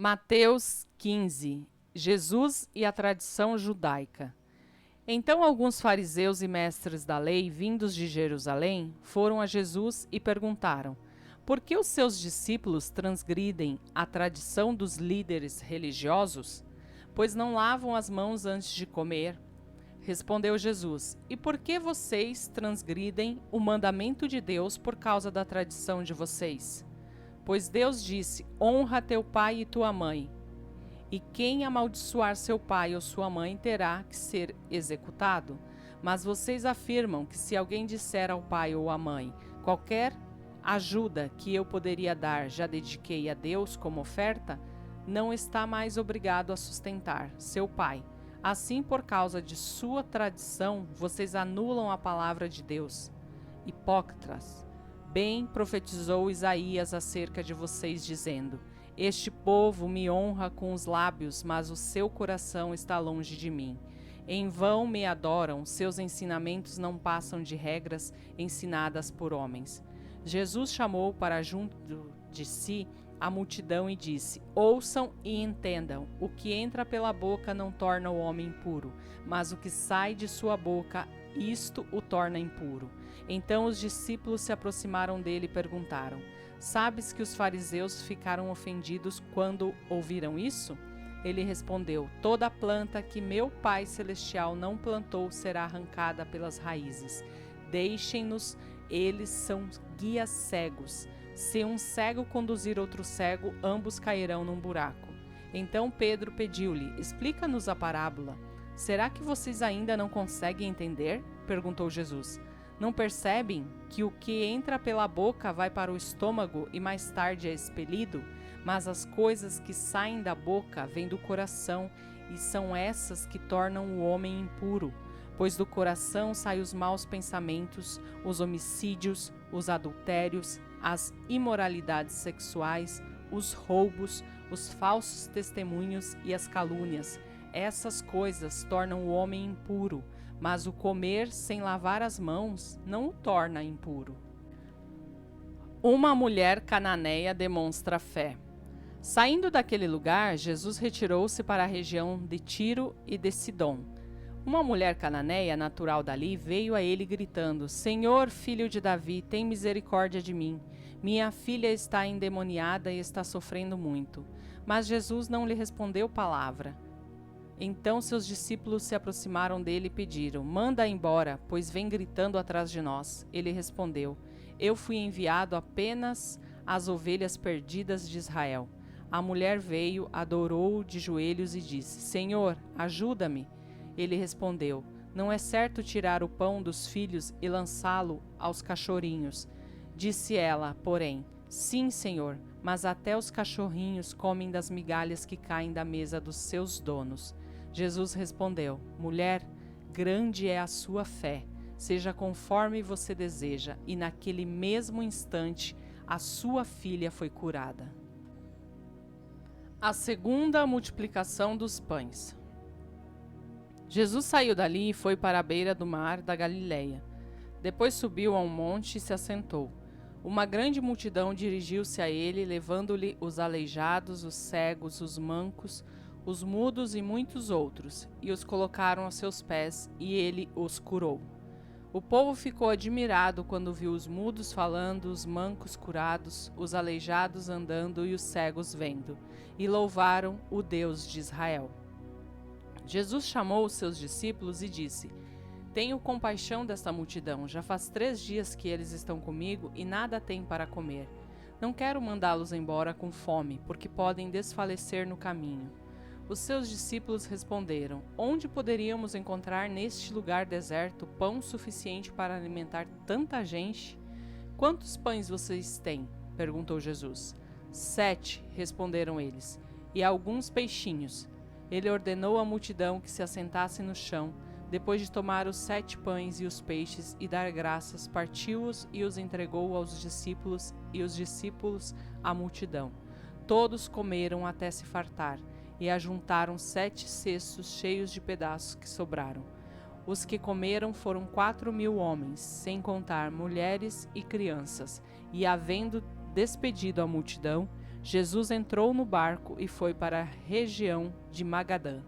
Mateus 15. Jesus e a tradição judaica. Então alguns fariseus e mestres da lei, vindos de Jerusalém, foram a Jesus e perguntaram: por que os seus discípulos transgridem a tradição dos líderes religiosos? Pois não lavam as mãos antes de comer. Respondeu Jesus: e por que vocês transgridem o mandamento de Deus por causa da tradição de vocês? Pois Deus disse: honra teu pai e tua mãe. E quem amaldiçoar seu pai ou sua mãe terá que ser executado. Mas vocês afirmam que se alguém disser ao pai ou à mãe: qualquer ajuda que eu poderia dar já dediquei a Deus como oferta, não está mais obrigado a sustentar seu pai. Assim, por causa de sua tradição, vocês anulam a palavra de Deus. Hipócritas! Bem profetizou Isaías acerca de vocês, dizendo: este povo me honra com os lábios, mas o seu coração está longe de mim. Em vão me adoram, seus ensinamentos não passam de regras ensinadas por homens. Jesus chamou para junto de si a multidão e disse: ouçam e entendam, o que entra pela boca não torna o homem impuro, mas o que sai de sua boca, isto o torna impuro. Então os discípulos se aproximaram dele e perguntaram: sabes que os fariseus ficaram ofendidos quando ouviram isso? Ele respondeu: toda planta que meu Pai Celestial não plantou será arrancada pelas raízes. Deixem-nos, eles são guias cegos. Se um cego conduzir outro cego, ambos cairão num buraco. Então Pedro pediu-lhe: explica-nos a parábola. Será que vocês ainda não conseguem entender? Perguntou Jesus. Não percebem que o que entra pela boca vai para o estômago e mais tarde é expelido? Mas as coisas que saem da boca vêm do coração, e são essas que tornam o homem impuro. Pois do coração saem os maus pensamentos, os homicídios, os adultérios, as imoralidades sexuais, os roubos, os falsos testemunhos e as calúnias. Essas coisas tornam o homem impuro, mas o comer sem lavar as mãos não o torna impuro. Uma mulher cananeia demonstra fé. Saindo daquele lugar, Jesus retirou-se para a região de Tiro e de Sidom. Uma mulher cananeia, natural dali, veio a ele gritando: Senhor, filho de Davi, tem misericórdia de mim. Minha filha está endemoniada e está sofrendo muito. Mas Jesus não lhe respondeu palavra. Então seus discípulos se aproximaram dele e pediram: manda embora, pois vem gritando atrás de nós. Ele respondeu: eu fui enviado apenas às ovelhas perdidas de Israel. A mulher veio, adorou-o de joelhos e disse: Senhor, ajuda-me. Ele respondeu: não é certo tirar o pão dos filhos e lançá-lo aos cachorrinhos. Disse ela, porém: sim, Senhor, mas até os cachorrinhos comem das migalhas que caem da mesa dos seus donos. Jesus respondeu: mulher, grande é a sua fé, seja conforme você deseja. E naquele mesmo instante, a sua filha foi curada. A segunda multiplicação dos pães. Jesus saiu dali e foi para a beira do mar da Galileia. Depois subiu a um monte e se assentou. Uma grande multidão dirigiu-se a ele, levando-lhe os aleijados, os cegos, os mancos, os mudos e muitos outros, e os colocaram a seus pés, e ele os curou. O povo ficou admirado quando viu os mudos falando, os mancos curados, os aleijados andando e os cegos vendo, e louvaram o Deus de Israel. Jesus chamou os seus discípulos e disse: tenho compaixão desta multidão, já faz 3 dias que eles estão comigo e nada têm para comer. Não quero mandá-los embora com fome, porque podem desfalecer no caminho. Os seus discípulos responderam: onde poderíamos encontrar neste lugar deserto pão suficiente para alimentar tanta gente? Quantos pães vocês têm? Perguntou Jesus. 7, responderam eles, e alguns peixinhos. Ele ordenou à multidão que se assentasse no chão. Depois de tomar os 7 pães e os peixes e dar graças, partiu-os e os entregou aos discípulos, e os discípulos à multidão. Todos comeram até se fartar, e ajuntaram 7 cestos cheios de pedaços que sobraram. Os que comeram foram 4.000 homens, sem contar mulheres e crianças. E havendo despedido a multidão, Jesus entrou no barco e foi para a região de Magadã.